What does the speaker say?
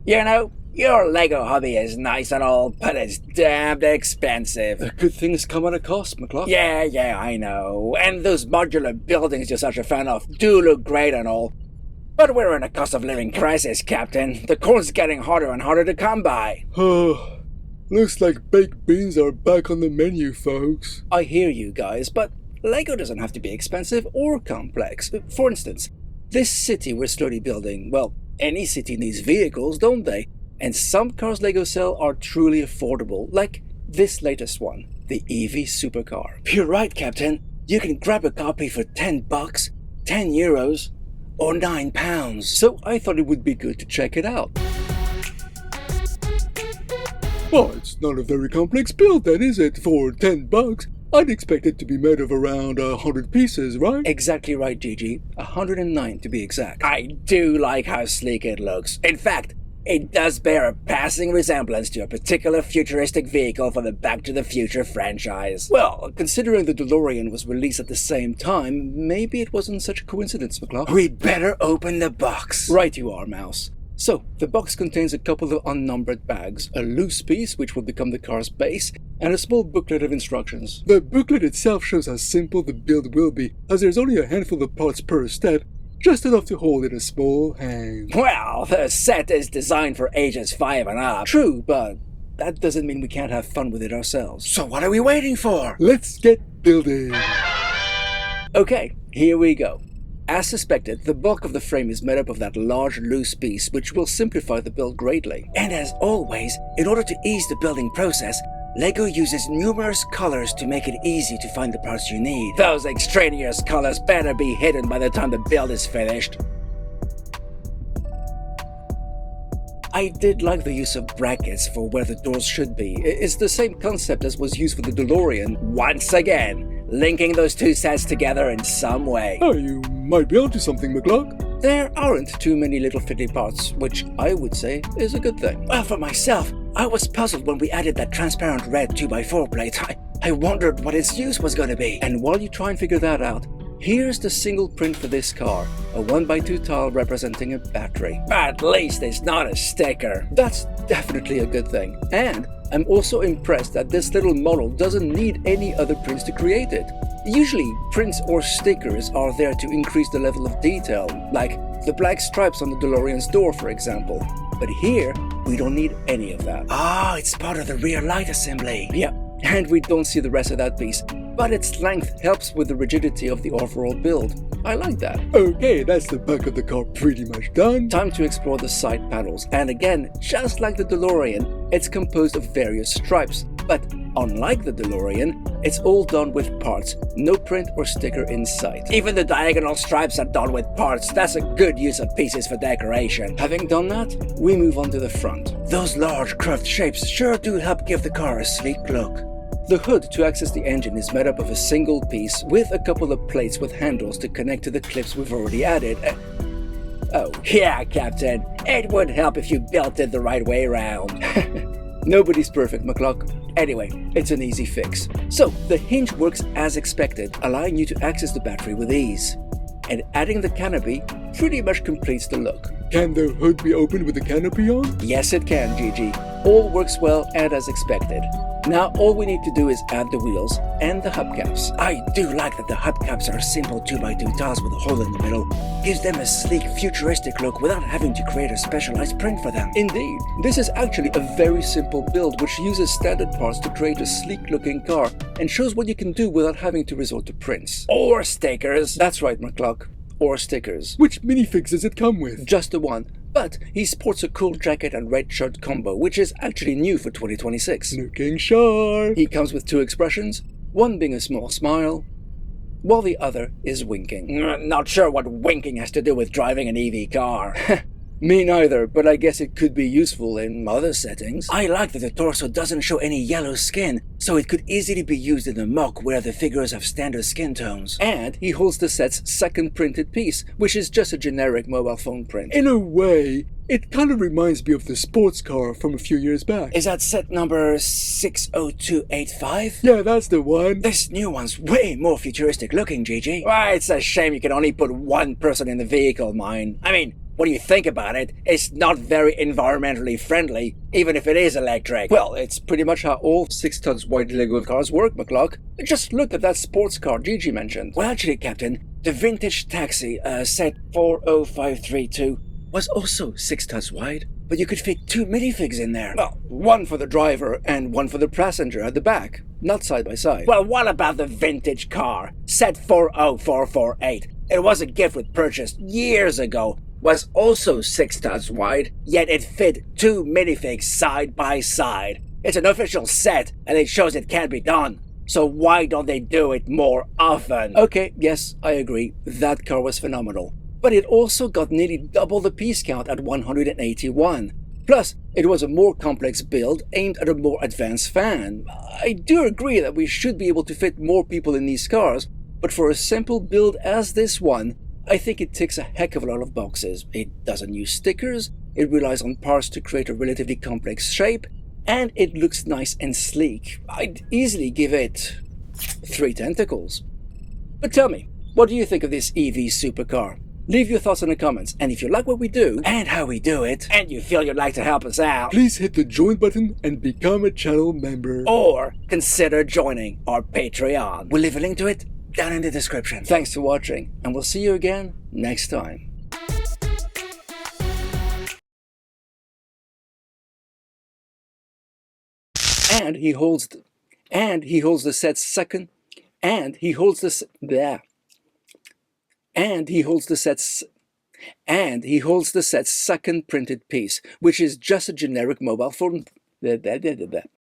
You know, your Lego hobby is nice and all, but it's damned expensive. Good things come at a cost, McCluck. Yeah, I know. And those modular buildings you're such a fan of do look great and all. But we're in a cost of living crisis, Captain. The corn's getting harder and harder to come by. Looks like baked beans are back on the menu, folks. I hear you guys, but Lego doesn't have to be expensive or complex. For instance, this city we're slowly building, well, any city needs vehicles, don't they? And some cars Lego sell are truly affordable, like this latest one, the EV Supercar. You're right, Captain. You can grab a copy for $10, €10, or £9. So I thought it would be good to check it out. Well, it's not a very complex build then, is it? For $10, I'd expect it to be made of around 100 pieces, right? Exactly right, Gigi. 109 to be exact. I do like how sleek it looks. In fact, it does bear a passing resemblance to a particular futuristic vehicle from the Back to the Future franchise. Well, considering the DeLorean was released at the same time, maybe it wasn't such a coincidence, McCluck. We'd better open the box. Right you are, Mouse. So, the box contains a couple of unnumbered bags, a loose piece which will become the car's base, and a small booklet of instructions. The booklet itself shows how simple the build will be, as there's only a handful of parts per step, just enough to hold in a small hand. Well, the set is designed for ages 5 and up. True, but that doesn't mean we can't have fun with it ourselves. So what are we waiting for? Let's get building. Okay, here we go. As suspected, the bulk of the frame is made up of that large loose piece, which will simplify the build greatly. And as always, in order to ease the building process, Lego uses numerous colors to make it easy to find the parts you need. Those extraneous colors better be hidden by the time the build is finished. I did like the use of brackets for where the doors should be. It's the same concept as was used for the DeLorean. Once again, linking those two sets together in some way. Oh, you might be onto something, McCluck. There aren't too many little fiddly parts, which I would say is a good thing. Well, for myself, I was puzzled when we added that transparent red 2x4 plate. I wondered what its use was going to be. And while you try and figure that out, here's the single print for this car, a 1x2 tile representing a battery. At least it's not a sticker. That's definitely a good thing. And I'm also impressed that this little model doesn't need any other prints to create it. Usually, prints or stickers are there to increase the level of detail, like the black stripes on the DeLorean's door, for example. But here, we don't need any of that. Ah, it's part of the rear light assembly. Yeah, and we don't see the rest of that piece. But its length helps with the rigidity of the overall build. I like that. Okay, that's the back of the car pretty much done. Time to explore the side panels. And again, just like the DeLorean, it's composed of various stripes. But unlike the DeLorean, it's all done with parts, no print or sticker in sight. Even the diagonal stripes are done with parts. That's a good use of pieces for decoration. Having done that, we move on to the front. Those large curved shapes sure do help give the car a sleek look. The hood to access the engine is made up of a single piece with a couple of plates with handles to connect to the clips we've already added. Oh, yeah, Captain. It would help if you built it the right way around. Nobody's perfect, McCluck. Anyway, it's an easy fix. So, the hinge works as expected, allowing you to access the battery with ease. And adding the canopy pretty much completes the look. Can the hood be opened with the canopy on? Yes, it can, Gigi. All works well and as expected. Now all we need to do is add the wheels and the hubcaps. I do like that the hubcaps are simple 2x2 tiles with a hole in the middle. Gives them a sleek, futuristic look without having to create a specialized print for them. Indeed, this is actually a very simple build which uses standard parts to create a sleek looking car and shows what you can do without having to resort to prints. Or stickers. That's right, McCluck. Or stickers. Which minifigs does it come with? Just the one. But he sports a cool jacket and red shirt combo, which is actually new for 2026. Looking sharp. He comes with two expressions, one being a small smile, while the other is winking. Not sure what winking has to do with driving an EV car. Me neither, but I guess it could be useful in other settings. I like that the torso doesn't show any yellow skin, so it could easily be used in a mock where the figures have standard skin tones. And he holds the set's second printed piece, which is just a generic mobile phone print. In a way, it kind of reminds me of the sports car from a few years back. Is that set number 60285? Yeah, that's the one. This new one's way more futuristic looking, Gigi. Well, it's a shame you can only put one person in the vehicle, mine. I mean, when you think about it, it's not very environmentally friendly, even if it is electric. Well, it's pretty much how all 6 tons wide Lego cars work, McCluck. Just look at that sports car Gigi mentioned. Well, actually, Captain, the vintage taxi, set 40532, was also 6 tons wide, but you could fit 2 minifigs in there. Well, one for the driver and one for the passenger at the back, not side by side. Well, what about the vintage car, set 40448? It was a gift we purchased years ago, was also 6 tons wide, yet it fit 2 minifigs side by side. It's an official set, and it shows it can be done. So why don't they do it more often? Okay, yes, I agree. That car was phenomenal. But it also got nearly double the piece count at 181. Plus, it was a more complex build aimed at a more advanced fan. I do agree that we should be able to fit more people in these cars, but for a simple build as this one, I think it ticks a heck of a lot of boxes. It doesn't use stickers, it relies on parts to create a relatively complex shape, and it looks nice and sleek. I'd easily give it 3 tentacles. But tell me, what do you think of this EV Supercar? Leave your thoughts in the comments, and if you like what we do, and how we do it, and you feel you'd like to help us out, Please hit the join button and become a channel member. or consider joining our Patreon. We'll leave a link to it down in the description. Thanks for watching, and we'll see you again next time. And he holds the set's second, and he holds the set's second printed piece, which is just a generic mobile phone.